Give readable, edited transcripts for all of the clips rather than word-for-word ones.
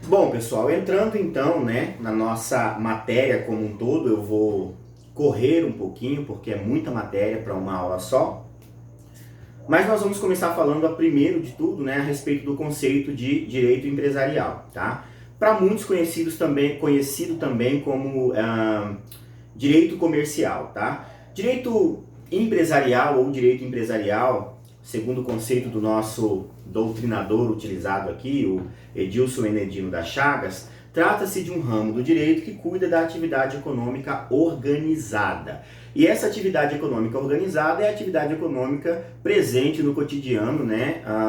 Bom, pessoal, entrando então, na nossa matéria como um todo, eu vou correr um pouquinho, porque é muita matéria para uma aula só. Mas nós vamos começar falando, primeiro de tudo, a respeito do conceito de direito empresarial, tá? Para muitos conhecido também como direito comercial, tá? Direito empresarial ou direito empresarial, segundo o conceito do nosso doutrinador utilizado aqui, o Edilson Enedino das Chagas, trata-se de um ramo do direito que cuida da atividade econômica organizada. E essa atividade econômica organizada é a atividade econômica presente no cotidiano,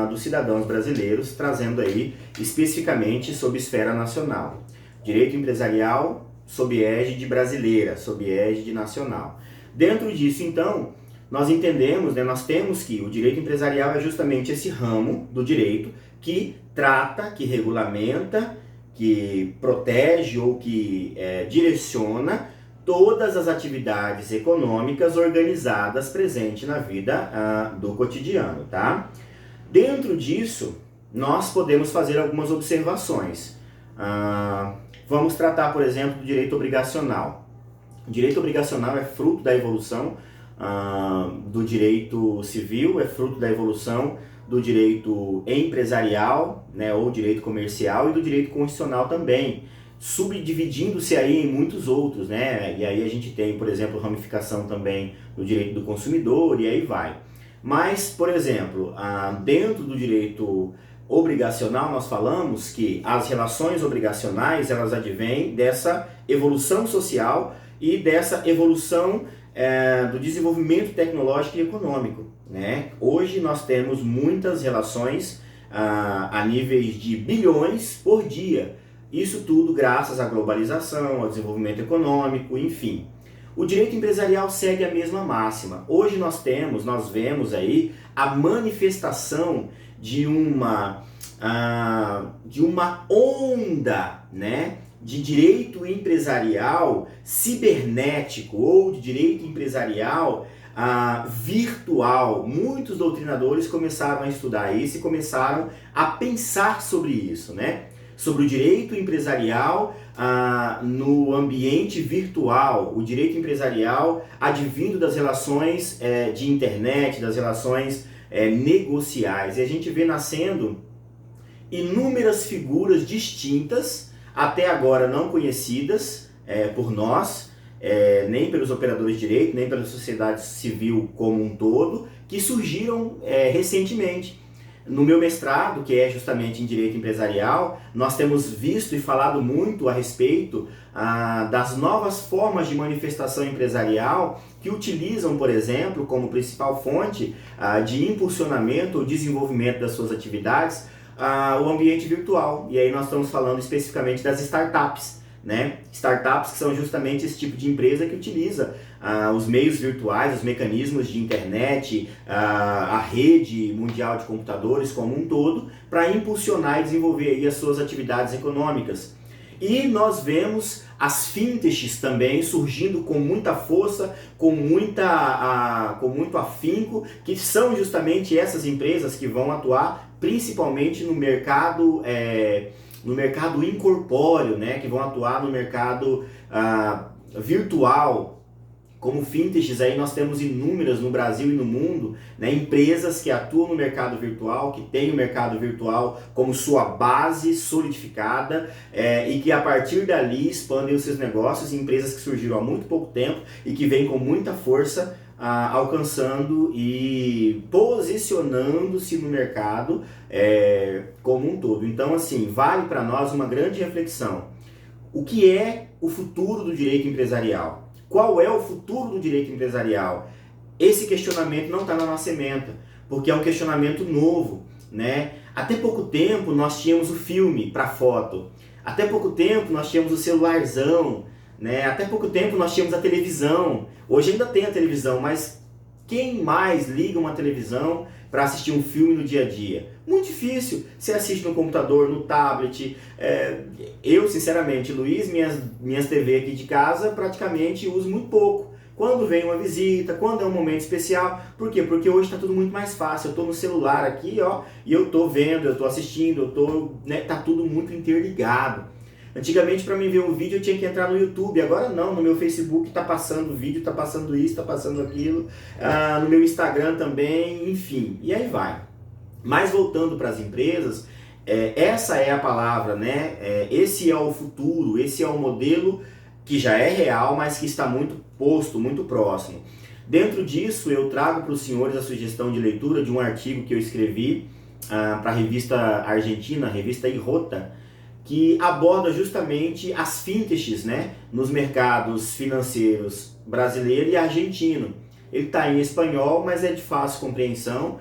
dos cidadãos brasileiros, trazendo aí especificamente sob esfera nacional. Direito empresarial sob égide brasileira, sob égide nacional. Dentro disso, então, nós entendemos, nós temos que o direito empresarial é justamente esse ramo do direito que trata, que regulamenta, que protege ou que direciona todas as atividades econômicas organizadas presentes na vida do cotidiano, tá? Dentro disso, nós podemos fazer algumas observações. Vamos tratar, por exemplo, do direito obrigacional. O direito obrigacional é fruto da evolução do direito civil, é fruto da evolução do direito empresarial, ou direito comercial, e do direito constitucional também, subdividindo-se aí em muitos outros, e aí a gente tem, por exemplo, ramificação também do direito do consumidor, e aí vai. Mas, por exemplo, dentro do direito obrigacional, nós falamos que as relações obrigacionais, elas advêm dessa evolução social e dessa evolução do desenvolvimento tecnológico e econômico. Hoje nós temos muitas relações a níveis de bilhões por dia. Isso tudo graças à globalização, ao desenvolvimento econômico, enfim. O direito empresarial segue a mesma máxima. Hoje nós vemos aí a manifestação de uma onda, de direito empresarial cibernético ou de direito empresarial virtual. Muitos doutrinadores começaram a estudar isso e começaram a pensar sobre isso, sobre o direito empresarial no ambiente virtual, o direito empresarial advindo das relações de internet, das relações negociais. E a gente vê nascendo inúmeras figuras distintas, até agora não conhecidas por nós, nem pelos operadores de direito, nem pela sociedade civil como um todo, que surgiram recentemente. No meu mestrado, que é justamente em Direito Empresarial, nós temos visto e falado muito a respeito das novas formas de manifestação empresarial que utilizam, por exemplo, como principal fonte de impulsionamento ou desenvolvimento das suas atividades, o ambiente virtual. E aí nós estamos falando especificamente das startups. Startups que são justamente esse tipo de empresa que utiliza os meios virtuais, os mecanismos de internet, a rede mundial de computadores como um todo, para impulsionar e desenvolver aí as suas atividades econômicas. E nós vemos as fintechs também surgindo com muita força, com muito afinco, que são justamente essas empresas que vão atuar principalmente no mercado incorpóreo, que vão atuar no mercado virtual. Como fintechs, aí nós temos inúmeras no Brasil e no mundo, empresas que atuam no mercado virtual, que têm o mercado virtual como sua base solidificada e que a partir dali expandem os seus negócios, empresas que surgiram há muito pouco tempo e que vêm com muita força alcançando e posicionando-se no mercado como um todo. Então, assim, vale para nós uma grande reflexão. O que é o futuro do direito empresarial? Qual é o futuro do direito empresarial? Esse questionamento não está na nossa ementa, porque é um questionamento novo, Até pouco tempo nós tínhamos o filme para foto, até pouco tempo nós tínhamos o celularzão, até pouco tempo nós tínhamos a televisão. Hoje ainda tem a televisão, mas quem mais liga uma televisão para assistir um filme no dia a dia? Muito difícil. Você assiste no computador, no tablet. Eu, sinceramente, Luiz, minhas TV aqui de casa praticamente uso muito pouco. quando vem uma visita, quando é um momento especial. Por quê? Porque hoje está tudo muito mais fácil. Eu estou no celular aqui, ó, e eu estou vendo, eu estou assistindo, tá tudo muito interligado. Antigamente, para mim ver um vídeo, eu tinha que entrar no YouTube. Agora não, no meu Facebook está passando vídeo, está passando isso, está passando aquilo. No meu Instagram também, enfim, e aí vai. Mas voltando para as empresas, essa é a palavra, né? Esse é o futuro, esse é o modelo que já é real, mas que está muito posto, muito próximo. Dentro disso, eu trago para os senhores a sugestão de leitura de um artigo que eu escrevi para a revista argentina, a revista Irrota, que aborda justamente as fintechs, né, nos mercados financeiros brasileiro e argentino. Ele está em espanhol, mas é de fácil compreensão.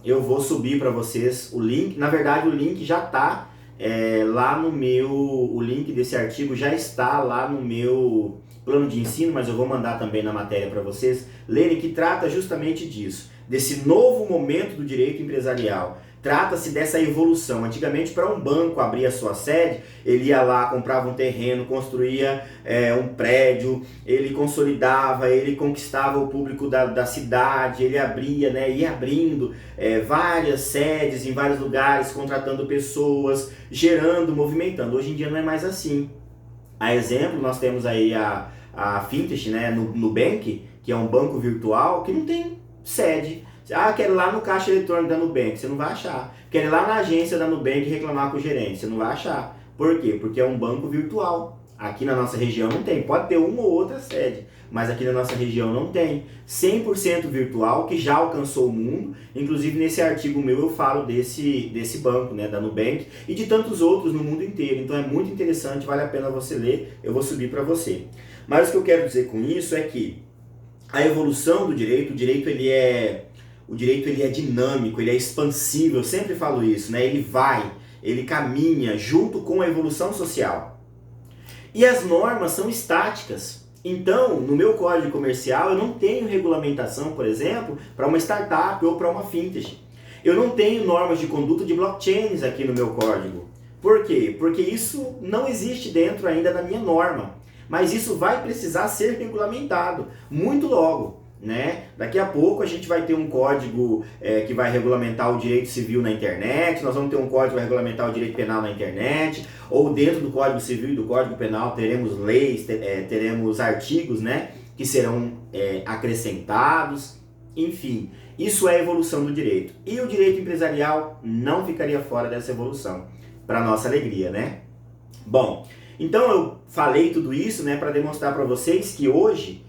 Eu vou subir para vocês o link. Na verdade, o link já está lá no meu... O link desse artigo já está lá no meu plano de ensino, mas eu vou mandar também na matéria para vocês lerem, que trata justamente disso, desse novo momento do direito empresarial. Trata-se dessa evolução. Antigamente, para um banco abrir a sua sede, ele ia lá, comprava um terreno, construía um prédio, ele consolidava, ele conquistava o público da cidade, ele abria, né, ia abrindo várias sedes em vários lugares, contratando pessoas, gerando, movimentando. Hoje em dia não é mais assim. A exemplo, nós temos aí a Fintech, né, Nubank, que é um banco virtual que não tem sede. Quero ir lá no caixa eletrônico da Nubank, você não vai achar. Quero ir lá na agência da Nubank reclamar com o gerente, você não vai achar. Por quê? Porque é um banco virtual. Aqui na nossa região não tem. Pode ter uma ou outra sede, mas aqui na nossa região não tem. 100% virtual, que já alcançou o mundo. Inclusive nesse artigo meu eu falo desse banco, né, da Nubank, e de tantos outros no mundo inteiro. Então é muito interessante, vale a pena você ler. Eu vou subir para você. Mas o que eu quero dizer com isso é que a evolução do direito, o direito ele é dinâmico, ele é expansível, eu sempre falo isso, né? Ele caminha junto com a evolução social. E as normas são estáticas. Então, no meu código comercial, eu não tenho regulamentação, por exemplo, para uma startup ou para uma fintech. Eu não tenho normas de conduta de blockchains aqui no meu código. Por quê? Porque isso não existe dentro ainda da minha norma. Mas isso vai precisar ser regulamentado muito logo. Né? Daqui a pouco a gente vai ter um código que vai regulamentar o direito civil na internet, nós vamos ter um código que vai regulamentar o direito penal na internet, ou dentro do Código Civil e do Código Penal teremos leis, teremos artigos, né, que serão acrescentados, enfim, isso é a evolução do direito. E o direito empresarial não ficaria fora dessa evolução, para nossa alegria, né? Bom, então eu falei tudo isso, né, para demonstrar para vocês que hoje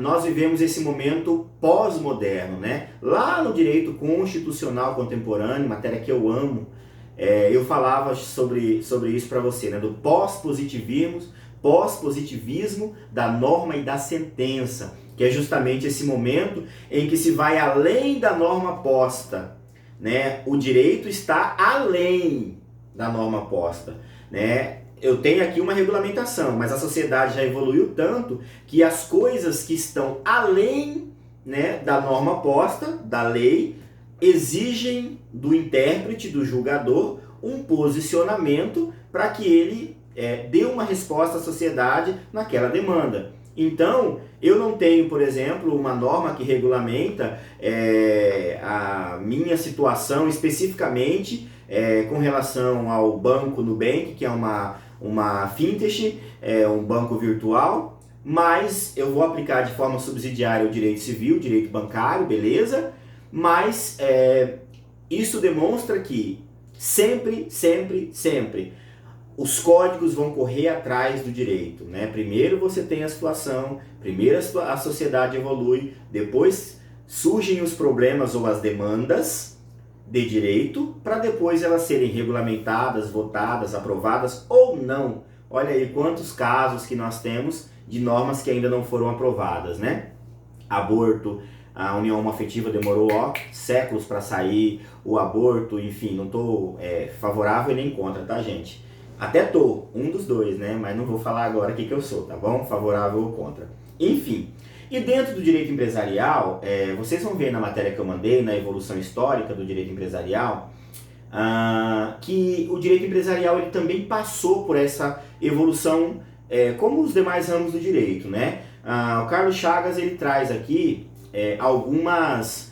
nós vivemos esse momento pós-moderno, né? Lá no direito constitucional contemporâneo, matéria que eu amo, eu falava sobre isso para você, né? Do pós-positivismo da norma e da sentença, que é justamente esse momento em que se vai além da norma posta, né? O direito está além da norma posta, né? Eu tenho aqui uma regulamentação, mas a sociedade já evoluiu tanto que as coisas que estão além, né, da norma posta, da lei, exigem do intérprete, do julgador, um posicionamento para que ele dê uma resposta à sociedade naquela demanda. Então, eu não tenho, por exemplo, uma norma que regulamenta a minha situação especificamente com relação ao banco Nubank, que é uma fintech, um banco virtual, mas eu vou aplicar de forma subsidiária o direito civil, o direito bancário, beleza? Mas isso demonstra que sempre os códigos vão correr atrás do direito, né? Primeiro você tem a situação, primeiro a sociedade evolui, depois surgem os problemas ou as demandas de direito, para depois elas serem regulamentadas, votadas, aprovadas ou não. Olha aí quantos casos que nós temos de normas que ainda não foram aprovadas, né? Aborto, a união homoafetiva demorou séculos para sair, o aborto, enfim, não estou favorável nem contra, tá, gente? Até tô, um dos dois, né? Mas não vou falar agora o que eu sou, tá bom? Favorável ou contra. Enfim. E dentro do direito empresarial, vocês vão ver na matéria que eu mandei, na evolução histórica do direito empresarial, que o direito empresarial ele também passou por essa evolução como os demais ramos do direito, né? O Carlos Chagas ele traz aqui algumas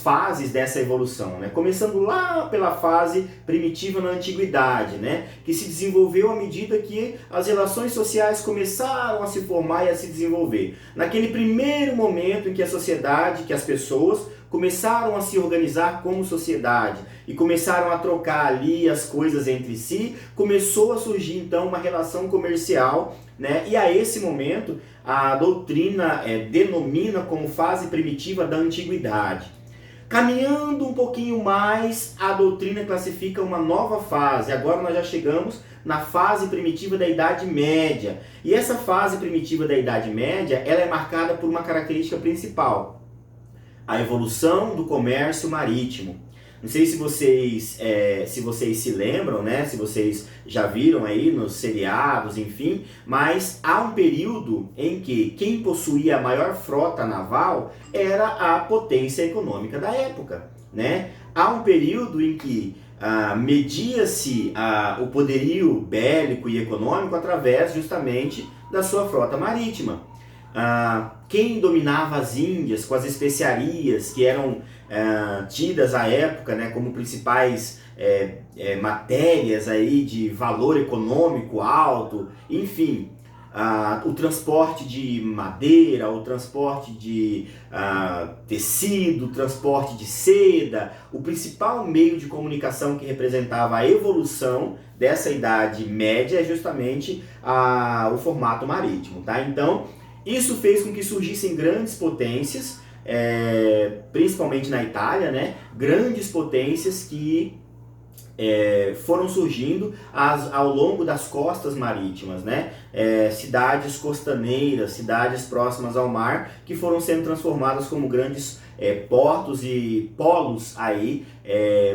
fases dessa evolução, né? Começando lá pela fase primitiva na antiguidade, né? Que se desenvolveu à medida que as relações sociais começaram a se formar e a se desenvolver. Naquele primeiro momento em que a sociedade, que as pessoas começaram a se organizar como sociedade e começaram a trocar ali as coisas entre si, começou a surgir então uma relação comercial, né? E a esse momento a doutrina denomina como fase primitiva da antiguidade. Caminhando um pouquinho mais, a doutrina classifica uma nova fase. Agora nós já chegamos na fase primitiva da Idade Média. E essa fase primitiva da Idade Média, ela é marcada por uma característica principal: a evolução do comércio marítimo. Não sei se vocês se lembram, né? Se vocês já viram aí nos seriados, enfim, mas há um período em que quem possuía a maior frota naval era a potência econômica da época, né? Há um período em que media-se o poderio bélico e econômico através justamente da sua frota marítima. Quem dominava as Índias com as especiarias que eram tidas à época, né, como principais matérias aí de valor econômico alto, enfim, o transporte de madeira, o transporte de tecido, o transporte de seda, o principal meio de comunicação que representava a evolução dessa Idade Média é justamente o formato marítimo, tá? Então, isso fez com que surgissem grandes potências, principalmente na Itália, né? Grandes potências que foram surgindo ao longo das costas marítimas, né? Cidades costaneiras, cidades próximas ao mar, que foram sendo transformadas como grandes portos e polos aí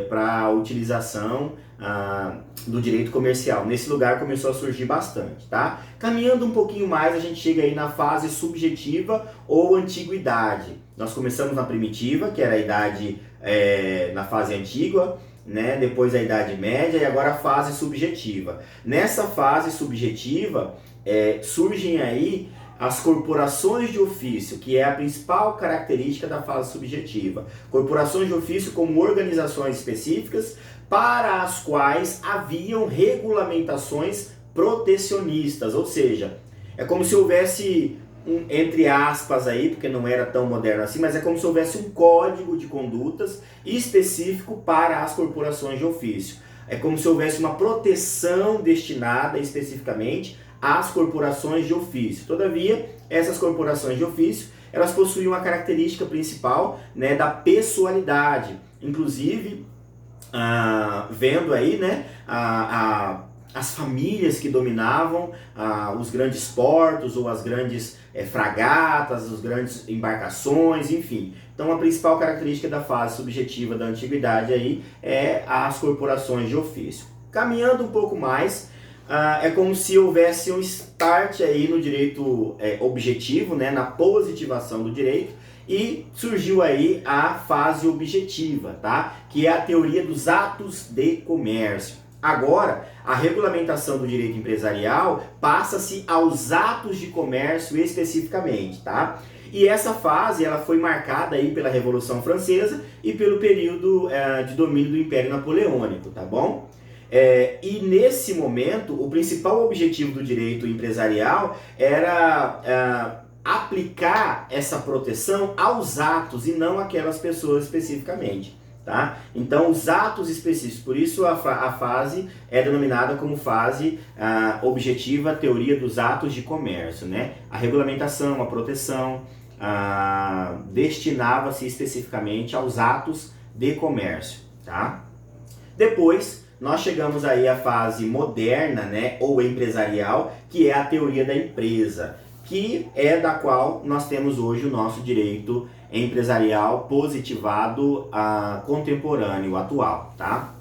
para a utilização do direito comercial. Nesse lugar começou a surgir bastante, tá? Caminhando um pouquinho mais, a gente chega aí na fase subjetiva ou antiguidade. Nós começamos na primitiva, que era a idade na fase antiga, né? Depois a Idade Média e agora a fase subjetiva. Nessa fase subjetiva surgem aí as corporações de ofício, que é a principal característica da fase subjetiva. Corporações de ofício como organizações específicas para as quais haviam regulamentações protecionistas, ou seja, é como se houvesse entre aspas aí, porque não era tão moderno assim, mas é como se houvesse um código de condutas específico para as corporações de ofício. É como se houvesse uma proteção destinada especificamente às corporações de ofício. Todavia, essas corporações de ofício, elas possuíam a característica principal, né, da pessoalidade. Inclusive, vendo aí, né, as famílias que dominavam os grandes portos ou as grandes fragatas, as grandes embarcações, enfim. Então a principal característica da fase subjetiva da antiguidade aí é as corporações de ofício. Caminhando um pouco mais, é como se houvesse um start aí no direito objetivo, né, na positivação do direito, e surgiu aí a fase objetiva, tá? Que é a teoria dos atos de comércio. Agora, a regulamentação do direito empresarial passa-se aos atos de comércio especificamente, tá? E essa fase ela foi marcada aí pela Revolução Francesa e pelo período de domínio do Império Napoleônico, tá bom? E nesse momento, o principal objetivo do direito empresarial era aplicar essa proteção aos atos e não àquelas pessoas especificamente, tá? Então, os atos específicos, por isso a fase é denominada como fase objetiva, teoria dos atos de comércio, né? A regulamentação, a proteção destinava-se especificamente aos atos de comércio, tá? Depois, nós chegamos aí à fase moderna, né, ou empresarial, que é a teoria da empresa, que é da qual nós temos hoje o nosso direito empresarial positivado contemporâneo, atual, tá?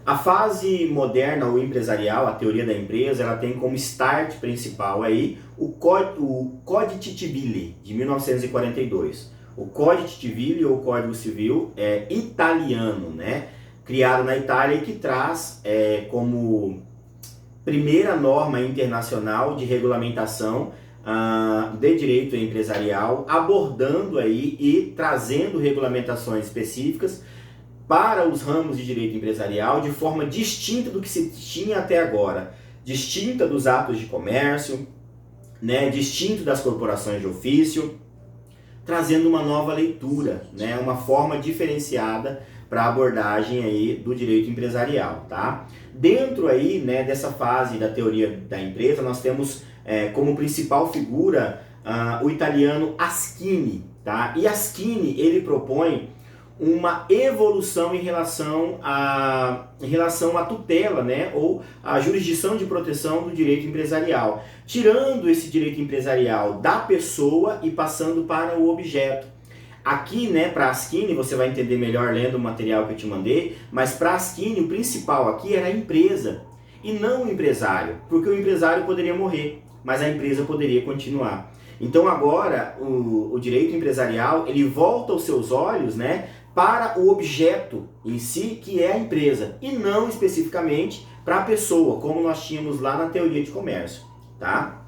A fase moderna ou empresarial, a teoria da empresa, ela tem como start principal aí o Codice Civile, de 1942. O Codice Civile, ou Código Civil, é italiano, né? Criado na Itália e que traz como primeira norma internacional de regulamentação de direito empresarial, abordando aí e trazendo regulamentações específicas para os ramos de direito empresarial de forma distinta do que se tinha até agora, distinta dos atos de comércio, né, distinto das corporações de ofício, trazendo uma nova leitura, né, uma forma diferenciada para a abordagem aí do direito empresarial, tá? Dentro aí, né, dessa fase da teoria da empresa, nós temos como principal figura o italiano Aschini, tá? E Aschini, ele propõe uma evolução em relação à tutela, né, ou à jurisdição de proteção do direito empresarial, tirando esse direito empresarial da pessoa e passando para o objeto. Aqui, né, para Aschini, você vai entender melhor lendo o material que eu te mandei, mas para Aschini o principal aqui era a empresa e não o empresário, porque o empresário poderia morrer, mas a empresa poderia continuar. Então agora o direito empresarial, ele volta os seus olhos, né, para o objeto em si, que é a empresa, e não especificamente para a pessoa, como nós tínhamos lá na teoria de comércio, tá?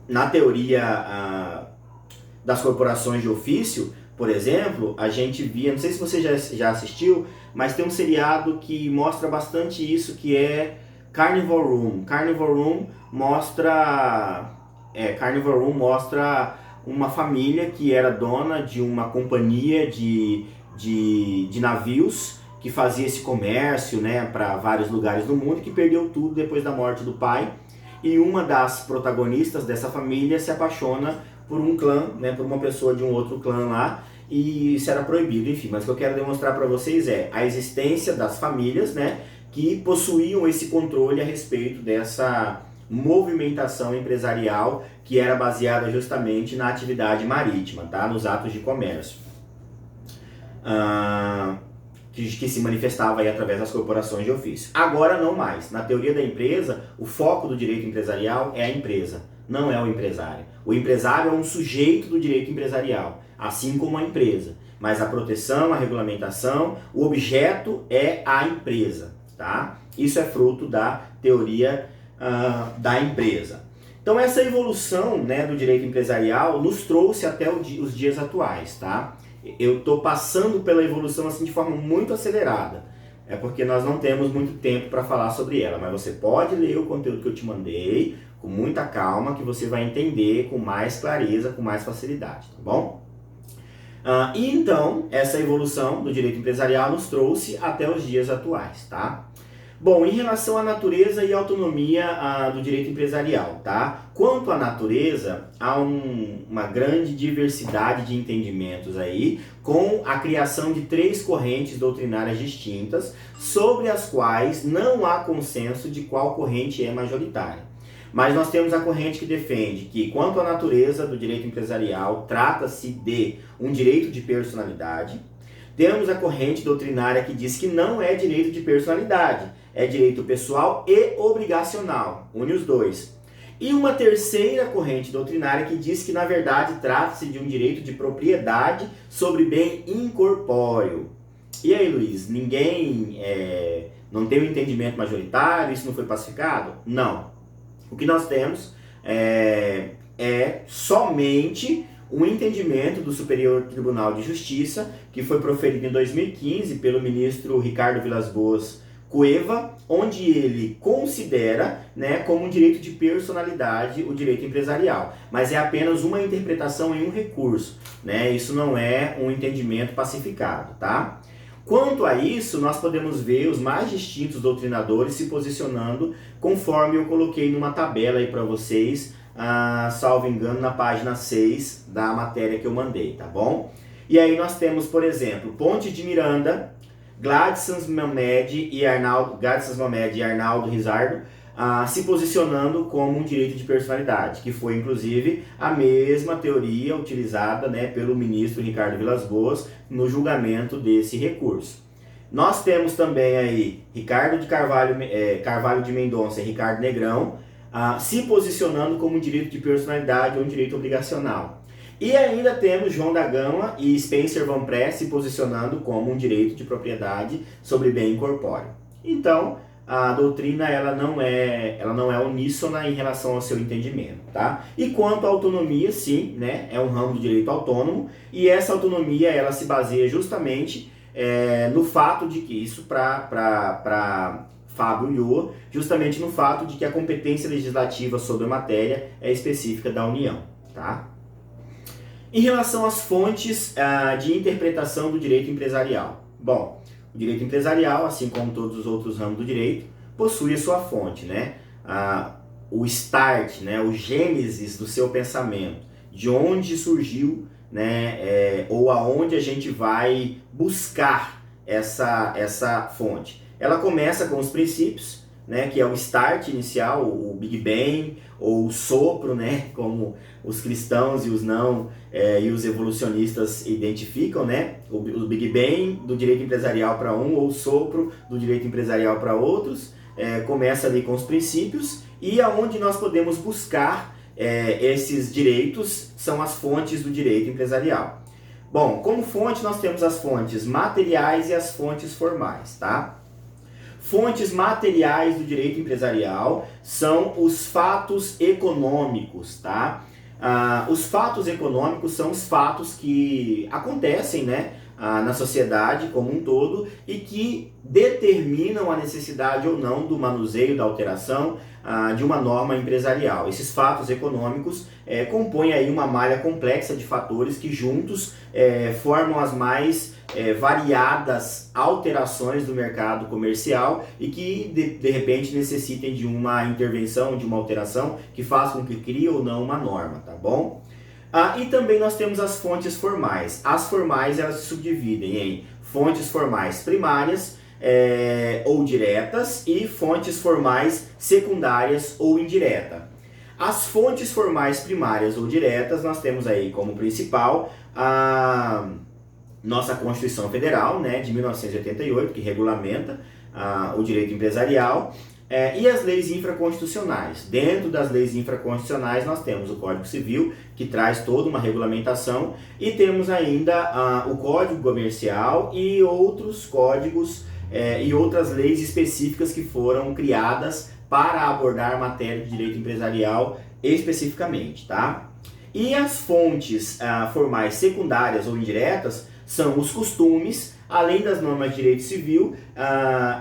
Na teoria das corporações de ofício, por exemplo, a gente via, não sei se você já assistiu, mas tem um seriado que mostra bastante isso, que é Carnival Room. Carnival Room mostra uma família que era dona de uma companhia de navios que fazia esse comércio, né, para vários lugares do mundo, que perdeu tudo depois da morte do pai. E uma das protagonistas dessa família se apaixona por um clã, né, por uma pessoa de um outro clã lá, e isso era proibido, enfim. Mas o que eu quero demonstrar para vocês é a existência das famílias, né, que possuíam esse controle a respeito dessa movimentação empresarial que era baseada justamente na atividade marítima, tá? Nos atos de comércio, que se manifestava aí através das corporações de ofício. Agora não mais. Na teoria da empresa, o foco do direito empresarial é a empresa, não é o empresário. O empresário é um sujeito do direito empresarial, assim como a empresa. Mas a proteção, a regulamentação, o objeto é a empresa, tá? Isso é fruto da teoria da empresa. Então essa evolução, né, do direito empresarial nos trouxe até os dias atuais, tá? Eu estou passando pela evolução assim de forma muito acelerada, é porque nós não temos muito tempo para falar sobre ela, mas você pode ler o conteúdo que eu te mandei com muita calma, que você vai entender com mais clareza, com mais facilidade, tá bom? E então essa evolução do direito empresarial nos trouxe até os dias atuais, tá? Bom, em relação à natureza e autonomia do direito empresarial, tá? Quanto à natureza, há uma grande diversidade de entendimentos aí, com a criação de 3 correntes doutrinárias distintas, sobre as quais não há consenso de qual corrente é majoritária. Mas nós temos a corrente que defende que, quanto à natureza do direito empresarial, trata-se de um direito de personalidade. Temos a corrente doutrinária que diz que não é direito de personalidade, é direito pessoal e obrigacional, une os dois. E uma terceira corrente doutrinária que diz que, na verdade, trata-se de um direito de propriedade sobre bem incorpóreo. E aí, Luiz, ninguém não tem um entendimento majoritário, isso não foi pacificado? Não. O que nós temos é somente um entendimento do Superior Tribunal de Justiça, que foi proferido em 2015 pelo ministro Ricardo Vilas Boas Cueva, onde ele considera, né, como um direito de personalidade o direito empresarial, mas é apenas uma interpretação em um recurso, né? Isso não é um entendimento pacificado, tá? Quanto a isso, nós podemos ver os mais distintos doutrinadores se posicionando conforme eu coloquei numa tabela aí para vocês, salvo engano, na página 6 da matéria que eu mandei, tá bom? E aí nós temos, por exemplo, Ponte de Miranda, Gladson Mamed e Arnaldo Rizardo se posicionando como um direito de personalidade, que foi inclusive a mesma teoria utilizada, né, pelo ministro Ricardo Vilas Boas no julgamento desse recurso. Nós temos também aí Ricardo de Carvalho de Mendonça e Ricardo Negrão se posicionando como um direito de personalidade ou um direito obrigacional. E ainda temos João da Gama e Spencer Van Press se posicionando como um direito de propriedade sobre bem incorpóreo. Então, a doutrina ela não é uníssona em relação ao seu entendimento, tá? E quanto à autonomia, sim, né, é um ramo do direito autônomo, e essa autonomia ela se baseia justamente no fato de que isso para Fábio Ulloa, justamente no fato de que a competência legislativa sobre a matéria é específica da União, tá? Em relação às fontes de interpretação do direito empresarial. Bom, o direito empresarial, assim como todos os outros ramos do direito, possui a sua fonte, né? O start, né? O gênesis do seu pensamento, de onde surgiu, né? Ou aonde a gente vai buscar essa fonte. Ela começa com os princípios, né? Que é o start inicial, o Big Bang, ou o sopro, né? Como os cristãos e os não e os evolucionistas identificam, né? O Big Bang do direito empresarial para um, ou o sopro do direito empresarial para outros, começa ali com os princípios, e aonde nós podemos buscar esses direitos são as fontes do direito empresarial. Bom, como fonte nós temos as fontes materiais e as fontes formais, tá? Fontes materiais do direito empresarial são os fatos econômicos, tá? Os fatos econômicos são os fatos que acontecem, né, na sociedade como um todo e que determinam a necessidade ou não do manuseio, da alteração de uma norma empresarial. Esses fatos econômicos compõem aí uma malha complexa de fatores que juntos formam as mais variadas alterações do mercado comercial e que de repente necessitem de uma intervenção, de uma alteração que faça com que crie ou não uma norma, tá bom? E também nós temos as fontes formais. As formais elas se subdividem em fontes formais primárias ou diretas e fontes formais secundárias ou indiretas. As fontes formais primárias ou diretas nós temos aí como principal a nossa Constituição Federal, né, de 1988, que regulamenta o direito empresarial, e as leis infraconstitucionais. Dentro das leis infraconstitucionais nós temos o Código Civil, que traz toda uma regulamentação, e temos ainda o Código Comercial e outros códigos e outras leis específicas que foram criadas para abordar a matéria de direito empresarial especificamente, tá? E as fontes formais secundárias ou indiretas são os costumes, além das normas de direito civil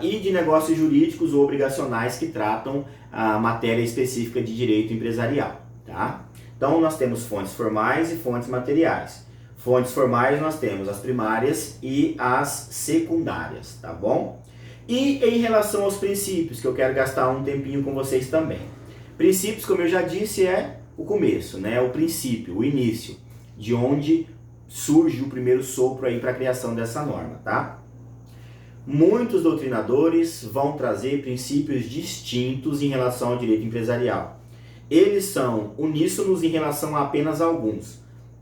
e de negócios jurídicos ou obrigacionais que tratam a matéria específica de direito empresarial, tá? Então nós temos fontes formais e fontes materiais. Fontes formais nós temos as primárias e as secundárias, tá bom? E em relação aos princípios, que eu quero gastar um tempinho com vocês também. Princípios, como eu já disse, é o começo, né? O princípio, o início, de onde surge o primeiro sopro aí para a criação dessa norma, tá? Muitos doutrinadores vão trazer princípios distintos em relação ao direito empresarial. Eles são uníssonos em relação a apenas alguns,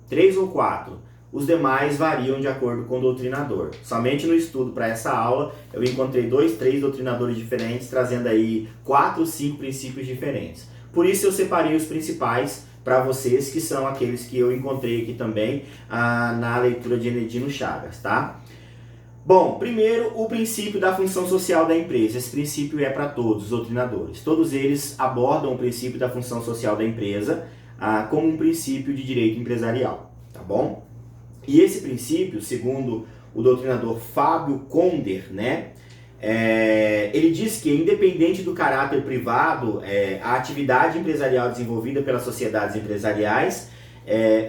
3 ou 4. Os demais variam de acordo com o doutrinador. Somente no estudo para essa aula eu encontrei 2, 3 doutrinadores diferentes trazendo aí 4 ou 5 princípios diferentes. Por isso eu separei os principais para vocês, que são aqueles que eu encontrei aqui também na leitura de Enedino Chagas, tá? Bom, primeiro o princípio da função social da empresa. Esse princípio é para todos os doutrinadores. Todos eles abordam o princípio da função social da empresa como um princípio de direito empresarial, tá bom? E esse princípio, segundo o doutrinador Fábio Conder, né, ele diz que, independente do caráter privado, a atividade empresarial desenvolvida pelas sociedades empresariais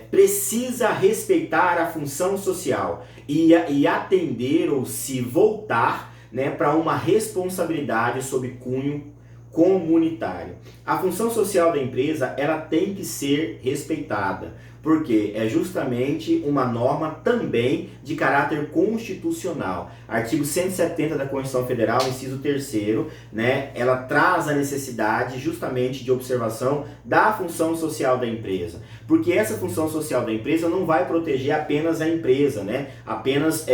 precisa respeitar a função social e atender ou se voltar, né, para uma responsabilidade sob cunho comunitário. A função social da empresa ela tem que ser respeitada, porque é justamente uma norma também de caráter constitucional. Artigo 170 da Constituição Federal, inciso 3º, né, ela traz a necessidade justamente de observação da função social da empresa, porque essa função social da empresa não vai proteger apenas a empresa, né, apenas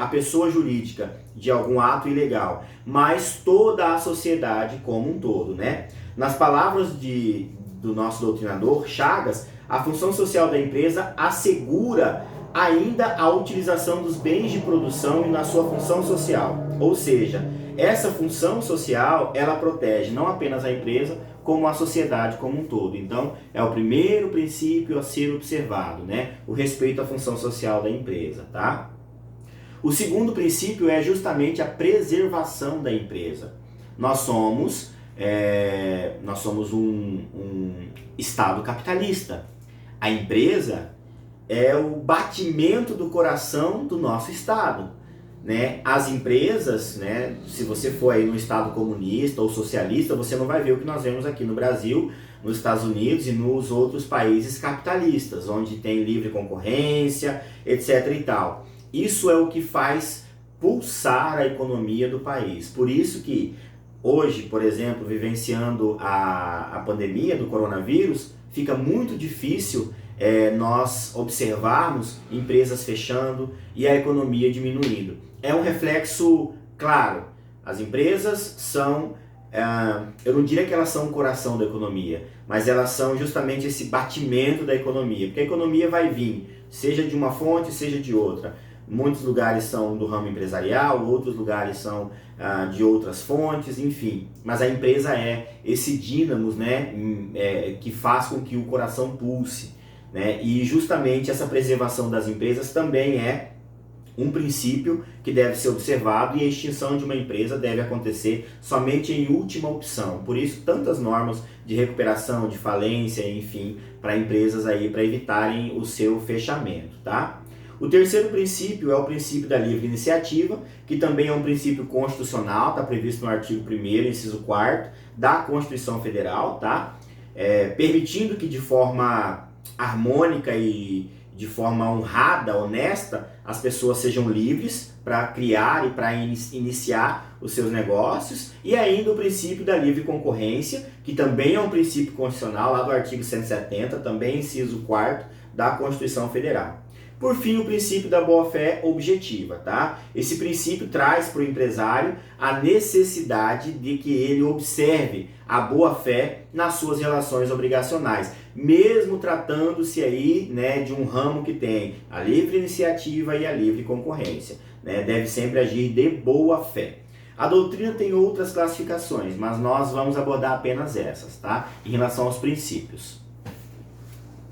a pessoa jurídica de algum ato ilegal, mas toda a sociedade como um todo, né? Nas palavras do nosso doutrinador Chagas, a função social da empresa assegura ainda a utilização dos bens de produção e na sua função social. Ou seja, essa função social, ela protege não apenas a empresa, como a sociedade como um todo. Então, é o primeiro princípio a ser observado, né? O respeito à função social da empresa, tá? O segundo princípio é justamente a preservação da empresa. Nós somos um Estado capitalista. A empresa é o batimento do coração do nosso Estado, né? As empresas, né, se você for aí no Estado comunista ou socialista, você não vai ver o que nós vemos aqui no Brasil, nos Estados Unidos e nos outros países capitalistas, onde tem livre concorrência, etc. e tal. Isso é o que faz pulsar a economia do país. Por isso que hoje, por exemplo, vivenciando a pandemia do coronavírus, fica muito difícil nós observarmos empresas fechando e a economia diminuindo. É um reflexo claro. As empresas são, eu não diria que elas são o coração da economia, mas elas são justamente esse batimento da economia, porque a economia vai vir, seja de uma fonte, seja de outra. Muitos lugares são do ramo empresarial, outros lugares são de outras fontes, enfim. Mas a empresa é esse dínamo, né, que faz com que o coração pulse, né? E justamente essa preservação das empresas também é um princípio que deve ser observado, e a extinção de uma empresa deve acontecer somente em última opção. Por isso, tantas normas de recuperação, de falência, enfim, para empresas aí, para evitarem o seu fechamento, tá? O terceiro princípio é o princípio da livre iniciativa, que também é um princípio constitucional, está previsto no artigo 1º, inciso 4º da Constituição Federal, tá? Permitindo que de forma harmônica e de forma honrada, honesta, as pessoas sejam livres para criar e para iniciar os seus negócios, e ainda o princípio da livre concorrência, que também é um princípio constitucional, lá do artigo 170, também inciso 4º da Constituição Federal. Por fim, o princípio da boa-fé objetiva, tá? Esse princípio traz para o empresário a necessidade de que ele observe a boa-fé nas suas relações obrigacionais, mesmo tratando-se aí, né, de um ramo que tem a livre iniciativa e a livre concorrência, né? Deve sempre agir de boa-fé. A doutrina tem outras classificações, mas nós vamos abordar apenas essas, tá? Em relação aos princípios.